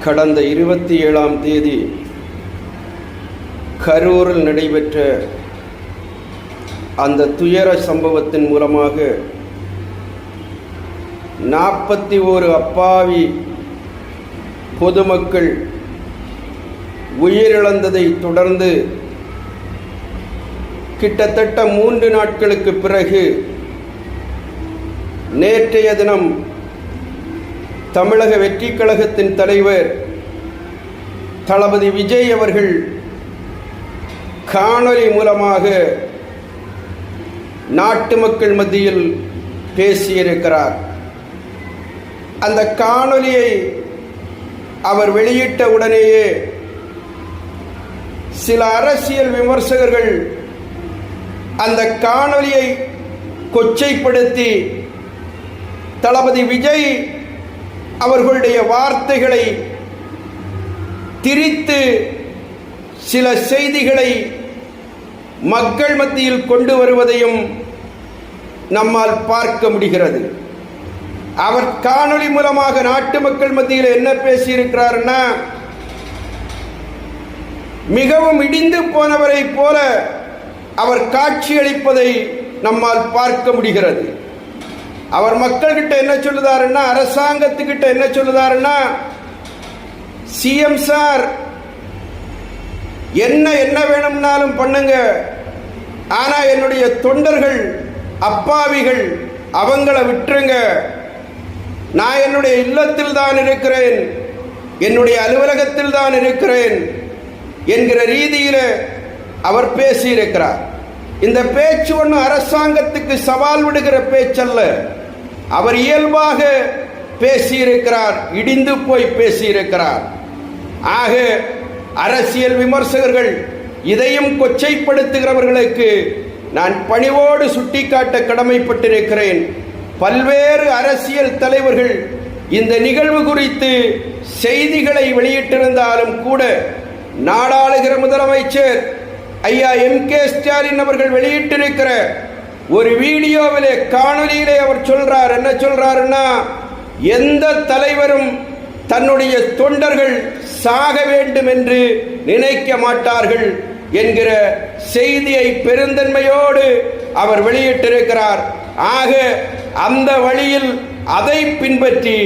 கடந்த 27ஆம் தேதி கரூரில் நடைபெற்ற அந்த துயர சம்பவத்தின் மூலமாக 41 அப்பாவி பொதுமக்கள் உயிரிழந்ததை தொடர்ந்து கிட்டத்தட்ட 3 நாட்களுக்கு பிறகு நேற்றைய தினம் தமிழக வெற்றிக் கழகத்தின் தலைவர் தளபதி விஜய் அவர்கள் காணொலி மூலமாக நாட்டு மக்கள் மத்தியில் பேசியிருக்கிறார். அந்த காணொலியை அவர் வெளியிட்ட உடனேயே சில அரசியல் விமர்சகர்கள் அந்த காணொலியை கொச்சைப்படுத்தி தளபதி விஜய் அவர்களுடைய வார்த்தைகளை திரித்து சில செய்திகளை மக்கள் மத்தியில் கொண்டு வருவதையும் நம்மால் பார்க்க முடிகிறது. அவர் காணொலி மூலமாக நாட்டு மக்கள் மத்தியில் என்ன பேசியிருக்கிறார்னா, மிகவும் இடிந்து போனவரை போல அவர் காட்சியளிப்பதை நம்மால் பார்க்க முடிகிறது. அவர் மக்கள்கிட்ட என்ன சொல்லுதாருன்னா, அரசாங்கத்துக்கிட்ட என்ன சொல்லுதாருன்னா, சிஎம் சார் என்ன வேணும்னாலும் பண்ணுங்க, ஆனா என்னுடைய தொண்டர்கள் அப்பாவிகள் அவங்கள விட்டுருங்க, நான் என்னுடைய இல்லத்தில் தான் இருக்கிறேன், என்னுடைய அலுவலகத்தில் தான் இருக்கிறேன் என்கிற ரீதியில் அவர் பேசியிருக்கிறார். இந்த பேச்சு ஒன்று அரசாங்கத்துக்கு சவால் விடுகிற பேச்சல்ல, அவர் இயல்பாக பேசியிருக்கிறார், இடிந்து போய் பேசியிருக்கிறார். ஆக அரசியல் விமர்சகர்கள் இதையும் கொச்சைப்படுத்துகிறவர்களுக்கு நான் பணிவோடு சுட்டிக்காட்ட கடமைப்பட்டிருக்கிறேன். பல்வேறு அரசியல் தலைவர்கள் இந்த நிகழ்வு குறித்து செய்திகளை வெளியிட்டிருந்தாலும் கூட நாடாளுகிற முதலமைச்சர் ஐயா எம்.கே. ஸ்டாலின் அவர்கள் வெளியிட்டிருக்கிற ஒரு வீடியோவிலே காணொலியிலே அவர் சொல்றார், என்ன சொல்றாருன்னா, எந்த தலைவரும் தன்னுடைய தொண்டர்கள் சாக வேண்டும் என்று நினைக்க மாட்டார்கள் என்கிற செய்தியை பெருந்தன்மையோடு அவர் வெளியிட்டிருக்கிறார். ஆக அந்த வழியில் அதை பின்பற்றி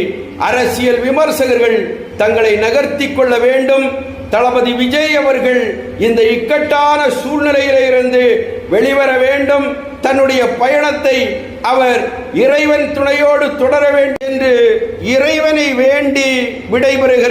அரசியல் விமர்சகர்கள் தங்களை நகர்த்தி கொள்ள வேண்டும். தளபதி விஜய் அவர்கள் இந்த இக்கட்டான சூழ்நிலையிலிருந்து வெளிவர வேண்டும். தன்னுடைய பயணத்தை அவர் இறைவன் துணையோடு தொடர வேண்டும் என்று இறைவனை வேண்டி விடைபெறுகிறார்.